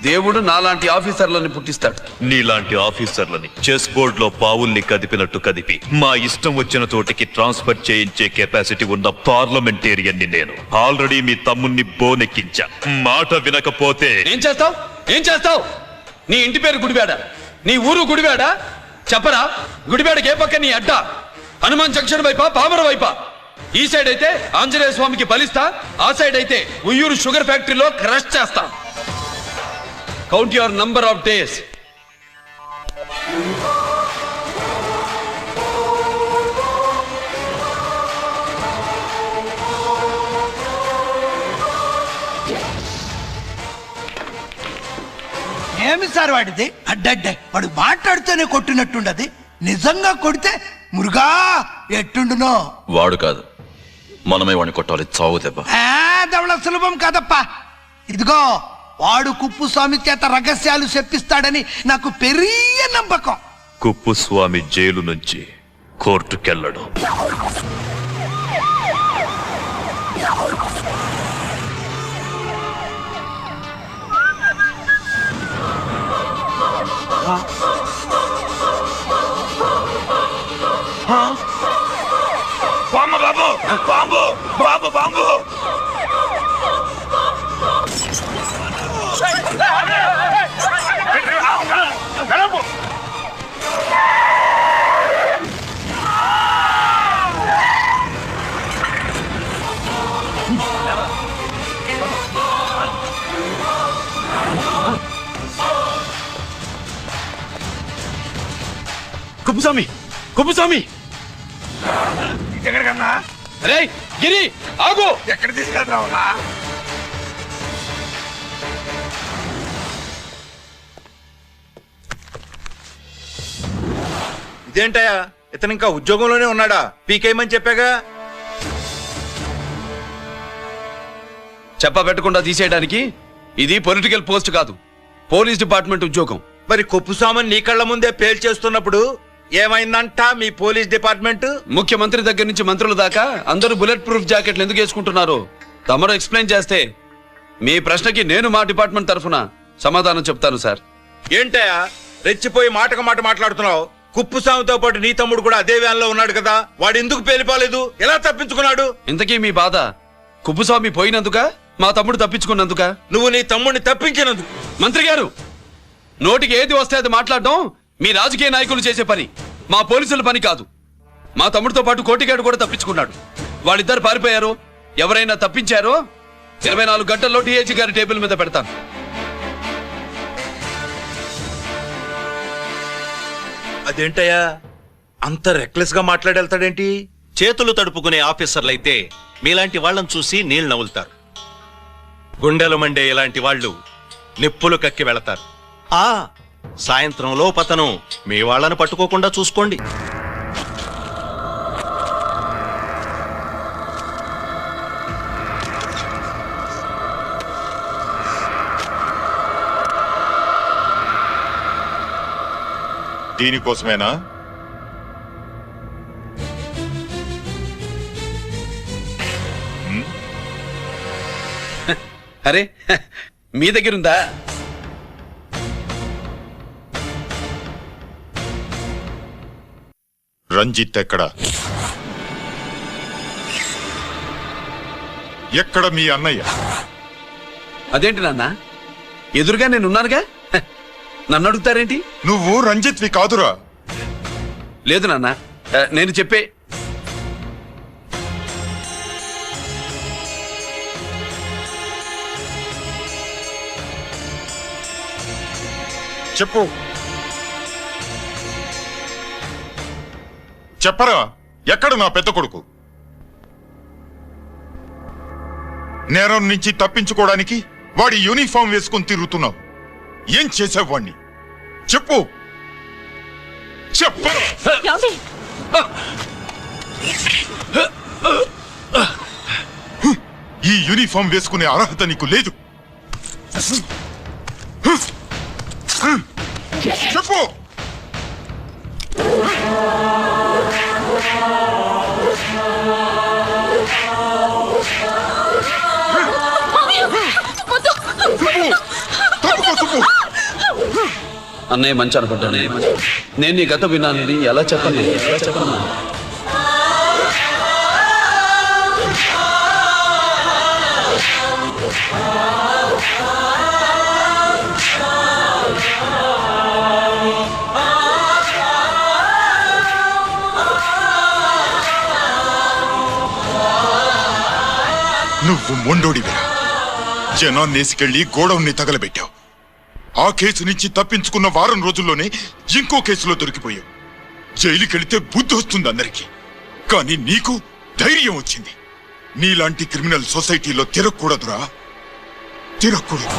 దేవుడు నాలాంటి ఆఫీసర్లని పుట్టిస్తాడు. నీలాంటి ఆఫీసర్లని చెస్ బోర్డ్ లో పావుల్ని కదిపినట్టు కదిపి మా ఇష్టం వచ్చిన చోటికి ట్రాన్స్ఫర్ చేయించే కెపాసిటీ ఉన్న పార్లమెంటేరియన్ ని నేను. ఆల్రెడీ మీ తమ్ముణ్ణి బోనెక్కించా. మాట వినకపోతే ఏం చేస్తావు? ఏం చేస్తావు? నీ ఇంటి పేరు గుడివాడ, నీ ఊరు గుడివాడ. చెప్పరా, గుడివాడకి ఏ పక్క నీ అడ్డ? హనుమాన్ జంక్షన్ వైపా, పామర వైపా? ఈ సైడ్ అయితే ఆంజనేయ స్వామికి బలిస్తా, ఆ సైడ్ అయితే ఉయ్యూరు షుగర్ ఫ్యాక్టరీలో క్రష్ చేస్తా. Count your number of days. ఏమి సార్ వాడిది? అడ్డడ్డే వాడు మాట్లాడుతూనే కొట్టినట్టుండది. నిజంగా కొడితే మురుగా ఎట్టుండునో. వాడు కాదు, మనమే వాడిని కొట్టాలి. చావు దెబ్బ. దవళ సులభం కాదప్పా. ఇదిగో వాడు కుప్పు స్వామి చేత రహస్యాలు చెప్పిస్తాడని నాకు పెరియ నమ్మకం. కుప్పు స్వామి జైలు నుంచి కోర్టుకెళ్ళడు. బాంబు బాబు, బాంబు బాబు, బాంబు. కుప్పస్వామి కుప్పస్వామి ఎక్కడికన్నా రే గిరి ఆగు. ఎక్కడ తీసుకెళ్తావురా? ఇదేంటయ్యా ఇతను ఇంకా ఉద్యోగంలోనే ఉన్నాడా? పీకేయమని చెప్పాగా. చెప్ప పెట్టకుండా తీసేయడానికి ఇది పొలిటికల్ పోస్ట్ కాదు, పోలీస్ డిపార్ట్మెంట్ ఉద్యోగం. మరి కొప్పుసామని నీ కళ్ళ ముందే పేల్చేస్తున్నప్పుడు ఏమైందంట మీ పోలీస్ డిపార్ట్మెంట్? ముఖ్యమంత్రి దగ్గర నుంచి మంత్రుల దాకా అందరూ బుల్లెట్ ప్రూఫ్ జాకెట్లు ఎందుకు వేసుకుంటున్నారు తమరు ఎక్స్ప్లెయిన్ చేస్తే మీ ప్రశ్నకి నేను మా డిపార్ట్మెంట్ తరఫున సమాధానం చెప్తాను సార్. ఏంటయ్యా రెచ్చిపోయి మాటకు మాట మాట్లాడుతున్నావు? కుప్పుసామితో పాటు నీ తమ్ముడు కూడా అదే వ్యాన్లో ఉన్నాడు కదా, వాడు ఎందుకు పేలిపోలేదు? ఎలా తప్పించుకున్నాడు? ఇంతకీ మీ బాధ కుప్పుస్వామి పోయినందుక మా తమ్ముడు తప్పించుకున్నందుక? నువ్వు నీ తమ్ముడిని తప్పించినందుకు. మంత్రి గారు, నోటికి ఏది వస్తే అది మాట్లాడడం మీ రాజకీయ నాయకులు చేసే పని, మా పోలీసుల పని కాదు. మా తమ్ముడితో పాటు కోటిగాడు కూడా తప్పించుకున్నాడు. వాళ్ళిద్దరు పారిపోయారు. ఎవరైనా తప్పించారో 24 గంటల్లో డిఐజీ గారి టేబుల్ మీద పెడతాను. అదేంటయ్యా అంత రెక్లెస్ గా మాట్లాడేళ్తాడేంటి? చేతులు తడుపుకునే ఆఫీసర్లైతే మీలాంటి వాళ్ళని చూసి నీళ్లు నవ్వులుతారు. గుండెలు మండే ఇలాంటి వాళ్ళు నిప్పులు కక్కి వెళతారు. సాయంత్రంలో పతను మీ వాళ్ళను పట్టుకోకుండా చూసుకోండి. దీనికోసమేనా? అరే మీ దగ్గరుందా? రంజిత్ ఎక్కడ? ఎక్కడ మీ అన్నయ్య? అదేంటి నాన్న, ఎదురుగా నేనున్నానుగా, నన్ను అడుగుతారేంటి? నువ్వు రంజిత్వి కాదురా. లేదు నాన్న, నేను చెప్పే చెప్పు. చెప్పరా, ఎక్కడ నా పెద్ద కొడుకు? నేరం నుంచి తప్పించుకోవడానికి వాడి యూనిఫామ్ వేసుకుని తిరుగుతున్నావు. ఏం చేసావు వాణ్ణి? చెప్పు, చెప్పరా. ఈ యూనిఫామ్ వేసుకునే అర్హత నీకు లేదు. చెప్పు. అన్నయ్య మంచి అనుకుంటానే. నేను నీ గత విన్నానని ఎలా చెప్పండి? నువ్వు మొండోడివిరా. జనాన్నేసుకెళ్లి గోడౌన్ని తగలబెట్టావు. ఆ కేసు నుంచి తప్పించుకున్న వారం రోజుల్లోనే ఇంకో కేసులో దొరికిపోయావు. జైలుకెళ్తే బుద్ధి వస్తుంది అందరికీ, కానీ నీకు ధైర్యం వచ్చింది. నీలాంటి క్రిమినల్ సొసైటీలో తిరగకూడదురా, తిరగకూడదు.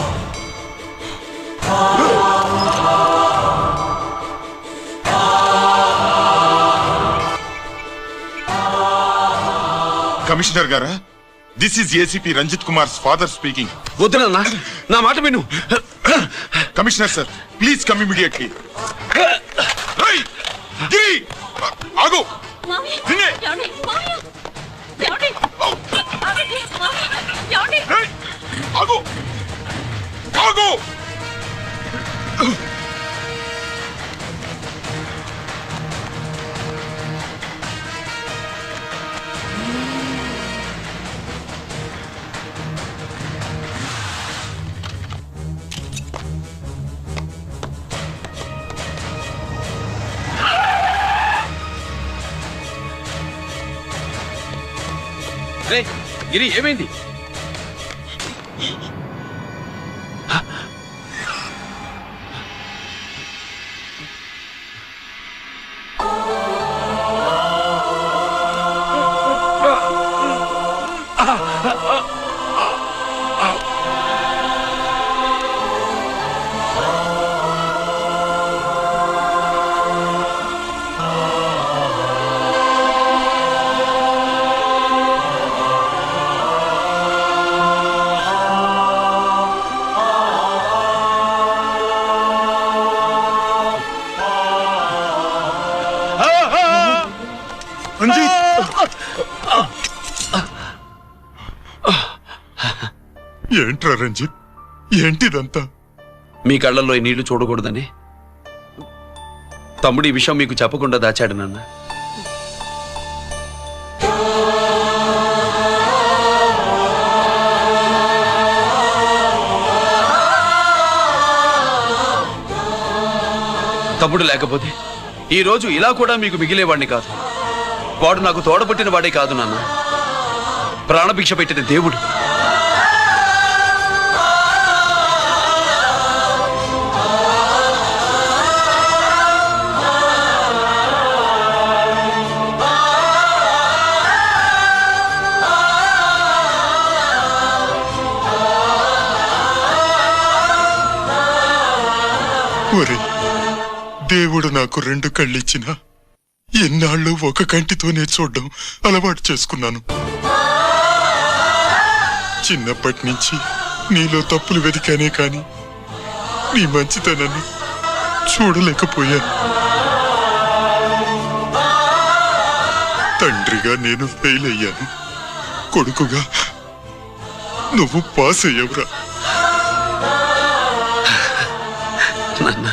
కమిషనర్ గారా, this is ACP Ranjith Kumar father speaking. వద్దునన్నా, నా మాట విను. Commissioner sir, please come immediately. ఆగు. ఆగు. ఆగు. గిరి, ఏమైంది? ఏంట్రా రంజిత్, ఏంటిదంతా? మీ కళ్ళల్లో ఈ నీళ్లు చూడకూడదని తమ్ముడు ఈ విషయం మీకు చెప్పకుండా దాచాడు నాన్న. తమ్ముడు లేకపోతే ఈ రోజు ఇలా కూడా మీకు మిగిలేవాడిని కాదు. వాడు నాకు తోడబుట్టిన వాడే కాదు నాన్న, ప్రాణభిక్ష పెట్టిన దేవుడు. ఒరే, దేవుడు నాకు 2 కళ్ళిచ్చినా ఎన్నాళ్ళు ఒక కంటితోనే చూడడం అలవాటు చేసుకున్నాను. చిన్నప్పటి నుంచి నీలో తప్పులు వెతికానే కాని నీ మంచితనాన్ని చూడలేకపోయాను. తండ్రిగా నేను ఫెయిల్ అయ్యాను, కొడుకుగా నువ్వు పాస్ అయ్యవురా. నాన్న,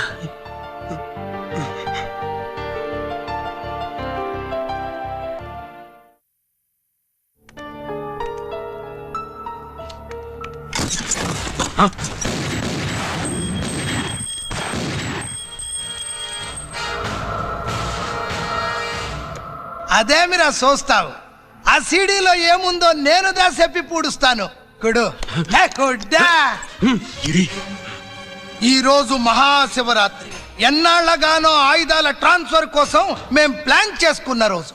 అదేమిరా చూస్తావు? ఆ సీడీలో ఏముందో నేను చెప్పి పూడుస్తాను. కుడు ఈ రోజు మహాశివరాత్రి. ఎన్నాళ్లగానో ఆయుధాల ట్రాన్స్ఫర్ కోసం మేం ప్లాన్ చేసుకున్న రోజు.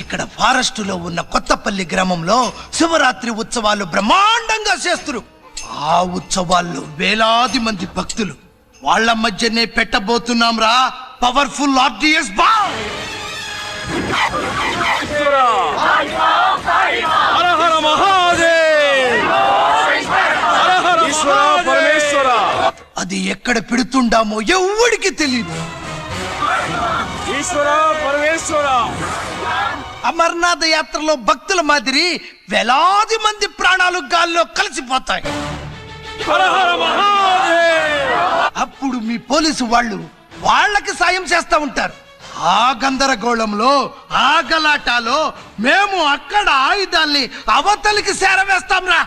ఇక్కడ ఫారెస్టులో ఉన్న కొత్తపల్లి గ్రామంలో శివరాత్రి ఉత్సవాలు బ్రహ్మాండంగా చేస్తురు. ఆ ఉత్సవాల్లో వేలాది మంది భక్తులు. వాళ్ళ మధ్యనే పెట్టబోతున్నాం రా పవర్ఫుల్ ఆర్డిఎస్ బాంబ్. అది ఎక్కడ పెడుతుండామో ఎవడికి తెలియదు. అమర్నాథ్ యాత్రలో భక్తుల మాదిరి వేలాది మంది ప్రాణాలు గాల్లో కలిసిపోతాయి. అప్పుడు మీ పోలీసు వాళ్ళు వాళ్ళకి సాయం చేస్తా ఉంటారు. ఆ గందరగోళంలో, ఆ గలాటాలో మేము అక్కడ ఆయుధాల్ని అవతలికి చేరవేస్తాం రా.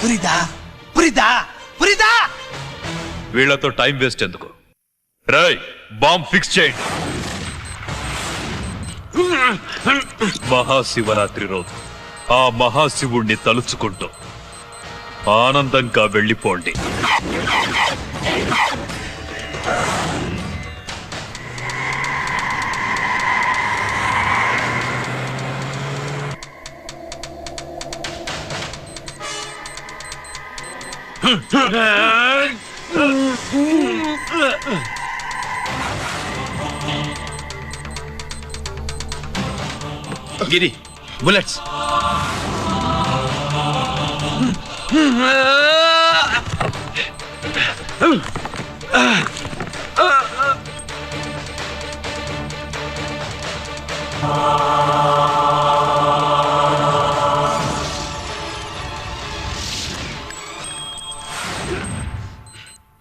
పురిదా పురిదా పురిదా. వీళ్లతో టైం వేస్ట్ ఎందుకు? రాయ్, బాంబ్ ఫిక్స్ చేయండి. మహాశివరాత్రి రోజు ఆ మహాశివుణ్ణి తలుచుకుంటూ ఆనందంగా వెళ్ళిపోండి. గిరి, bullets.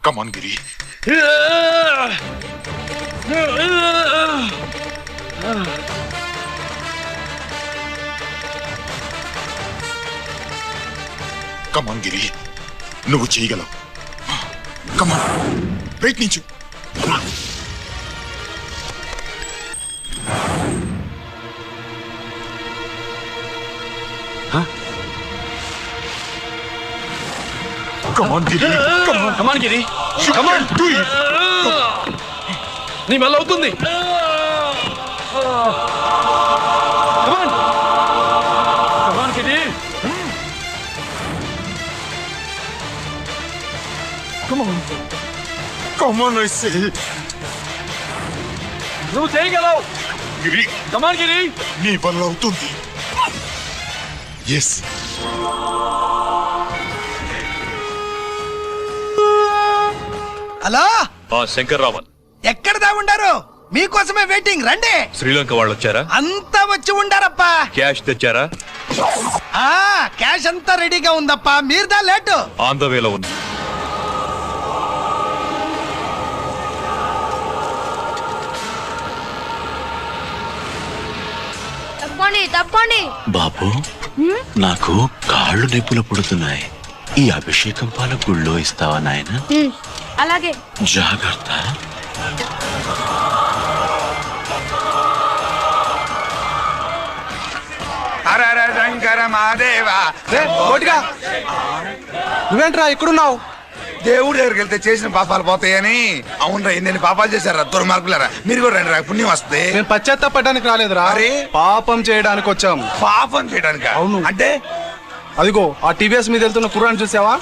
Come on, Giri. Come on, Giri. నువ్వు చేయగలవు. Come on. ప్రయత్నించు. Come on, Giri. Come on. Come on, Giri. Come on, do it. నీ వల్ల అవుతుంది. Come on. Come on, Giri. Come on. Come on, I say. నువ్వు చేయగలవు. గిరి. Come on, Giri. నీ వల్ల అవుతుంది. Yes. హలో, శంకర్ రావన్ ఎక్కడ దాగుండారు? మీకోసమే వెయిటింగ్, రండి. శ్రీలంక వాళ్ళు వచ్చారా? అంతా వచ్చి ఉండారప్పా. క్యాష్ తెచ్చారా? క్యాష్ అంతా రెడీగా ఉందప్పా, మీరుదా లేటు. ఆన్ ద వేలో ఉంది. తప్పండి. బాబు, నాకు కాళ్ళు నొప్పులు పుడుతున్నాయి. ఈ అభిషేకం పాల గుళ్ళో ఇస్తావా నాయన? అలాగే. జాగ్రత్త. శంకర మాదేవా. నువ్వేంట్రా ఇక్కడున్నావు? దేవుడి దగ్గరికి వెళ్తే చేసిన పాపాలు పోతాయని. అవునరా, ఎన్ని పాపాలు చేశారా దుర్మార్గులారా. మీరు కూడా రండి రా, పుణ్యం వస్తే. నేను పశ్చాత్తాపడడానికి రాలేదురా, పాపం చేయడానికి వచ్చాము. పాపం చేయడానికి? అవును. అంటే అదిగో ఆ టీవీఎస్ మీద వెళ్తున్న కుర్రాన్ని చూసావా?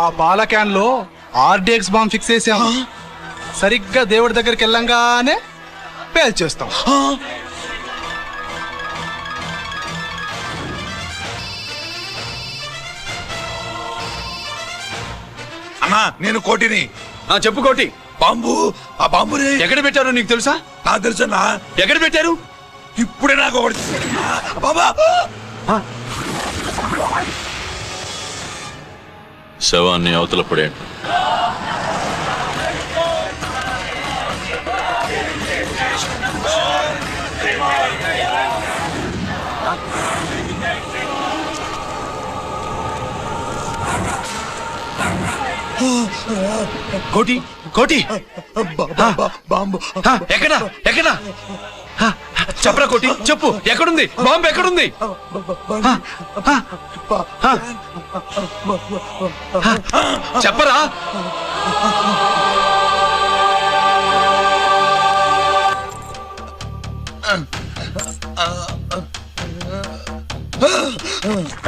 ఆ పాల క్యాన్ లో ఆర్డిఎక్స్ బాంబ్ ఫిక్స్ చేసాం. సరిగ్గా దేవుడి దగ్గరికి వెళ్ళంగానే పేల్చేస్తాం. అన్నా, నేను కోటిని. చెప్పు కోటి. బాంబు, ఆ బాంబుని ఎక్కడ పెట్టారు నీకు తెలుసా? నాకు తెలుసన్నా. ఎక్కడ పెట్టారు? ఇప్పుడే నాకు ఒకటి. బాబా, శవాన్ని అవతల పడేయండి. కోటి, కోటి, బాంబు ఎక్కడ ఎక్కడ చెప్పరా కోటి, చెప్పు. ఎక్కడుంది బాంబు? ఎక్కడుంది? చెప్పరా.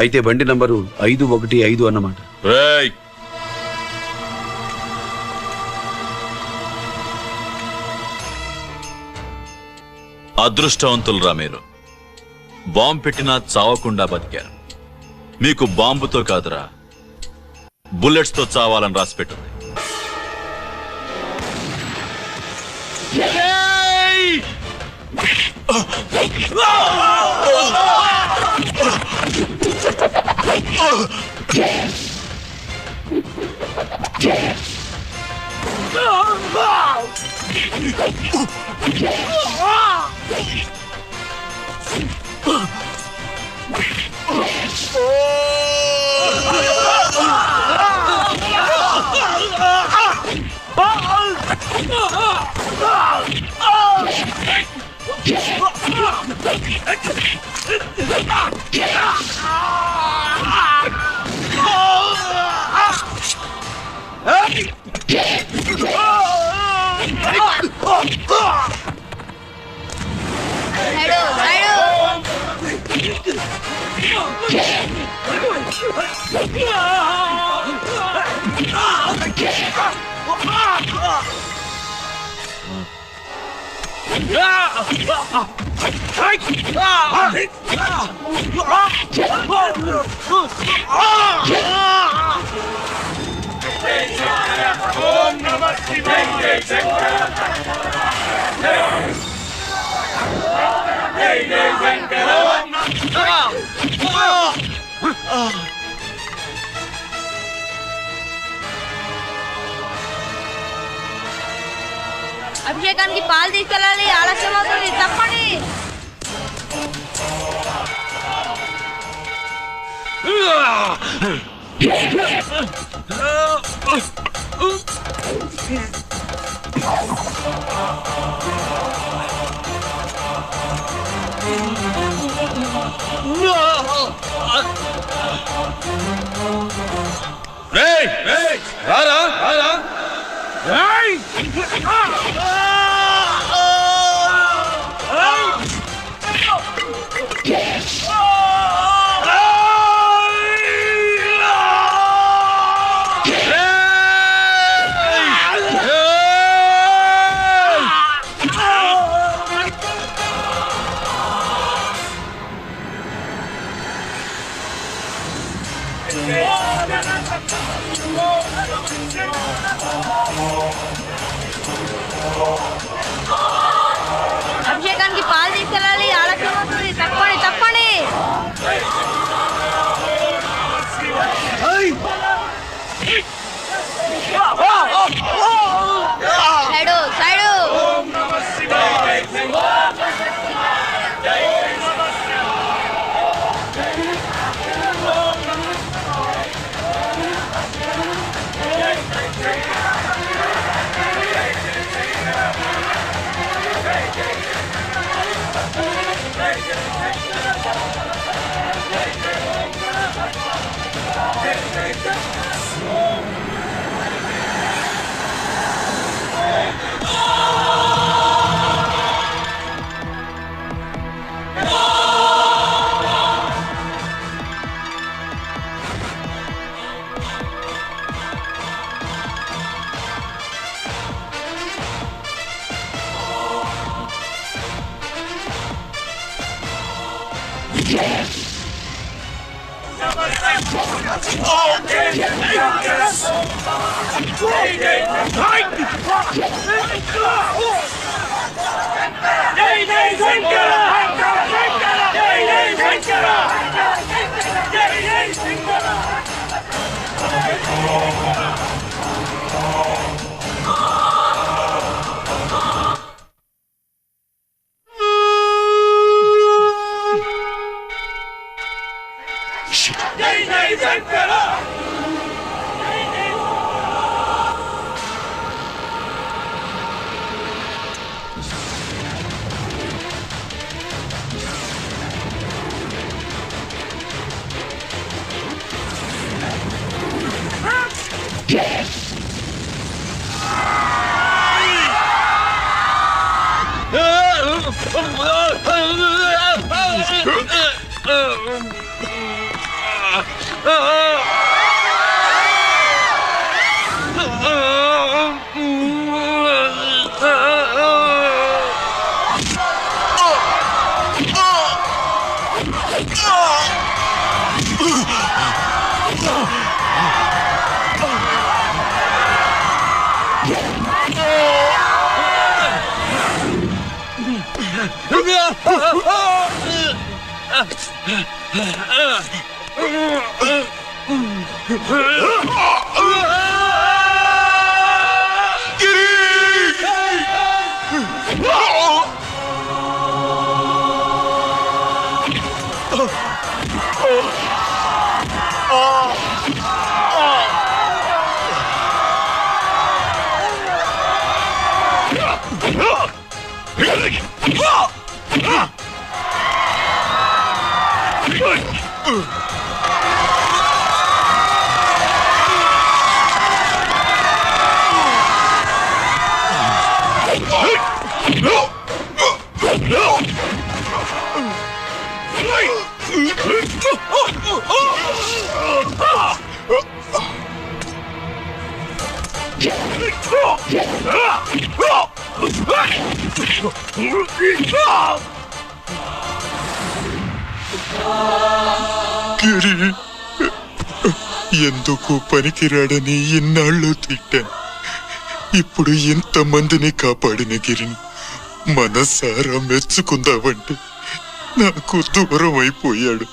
అయితే బండి నంబరు 515 అన్నమాట. అదృష్టవంతులరా మీరు. బాంబు పెట్టినా చావకుండా బతికారు. మీకు బాంబుతో కాదురా, బుల్లెట్స్ తో చావాలని రాసి పెట్టింది. అభిషేకానికి పాలు తీసుకెళ్ళాలి, ఆలస్యం అవుతుంది. తప్పండి. రారా రారా. గిరి ఎందుకు పనికిరాడని ఇన్నాళ్ళు తిట్టాను. ఇప్పుడు ఇంతమందిని కాపాడిన గిరిని మనసారా మెచ్చుకుందామంటే నాకు దూరం అయిపోయాడు.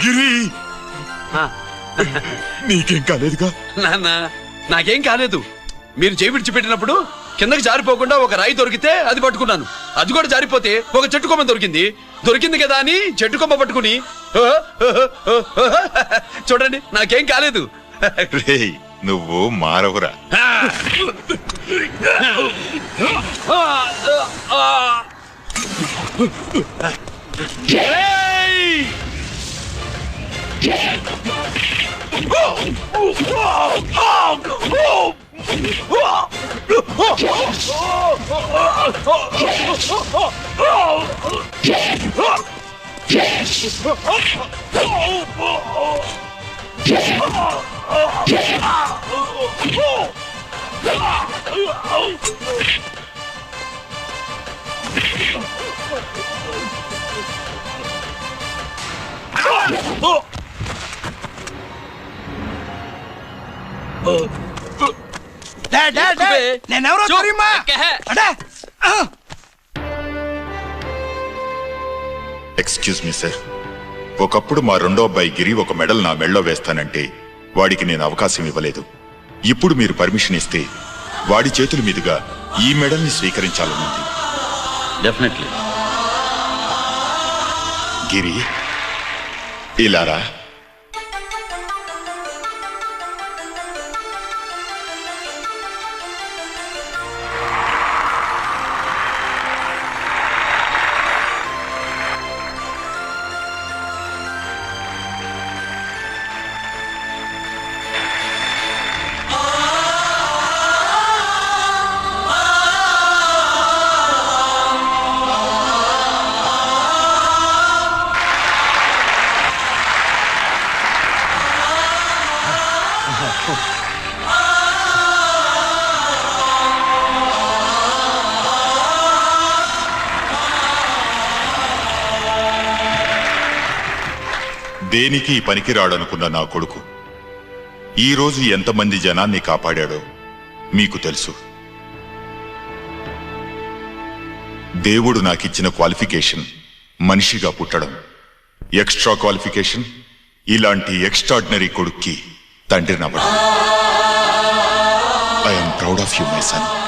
గిరి నీకేం కాలేదుగా? నాన్న నాకేం కాలేదు. మీరు చేయి విడిచిపెట్టినప్పుడు కిందకి జారిపోకుండా ఒక రాయి దొరికితే అది పట్టుకున్నాను. అది కూడా జారిపోతే ఒక చెట్టు కొమ్మ దొరికింది కదా అని చెట్టు కొమ్మ పట్టుకుని చూడండి నాకేం కాలేదు. రేయ్ నువ్వు మారవురా. నేనెవరో తెలియమా? ఎక్స్క్యూజ్ మీ సార్, ఒకప్పుడు మా రెండో అబ్బాయి గిరి ఒక మెడల్ నా మెడలో వేస్తానంటే వాడికి నేను అవకాశం ఇవ్వలేదు. ఇప్పుడు మీరు పర్మిషన్ ఇస్తే వాడి చేతుల మీదుగా ఈ మెడల్ని స్వీకరించాలనుంది. డెఫినెట్లీ. గిరి ఇలారా. దేనికి పనికిరాడనుకున్న నా కొడుకు ఈ రోజు ఎంతమంది జనాన్ని కాపాడాడో మీకు తెలుసు. దేవుడు నాకిచ్చిన క్వాలిఫికేషన్ మనిషిగా పుట్టడం. ఎక్స్ట్రా క్వాలిఫికేషన్ ఇలాంటి ఎక్స్ట్రాడినరీ కొడుక్కి తండ్రినవ్వడం. I'm proud of you my sun.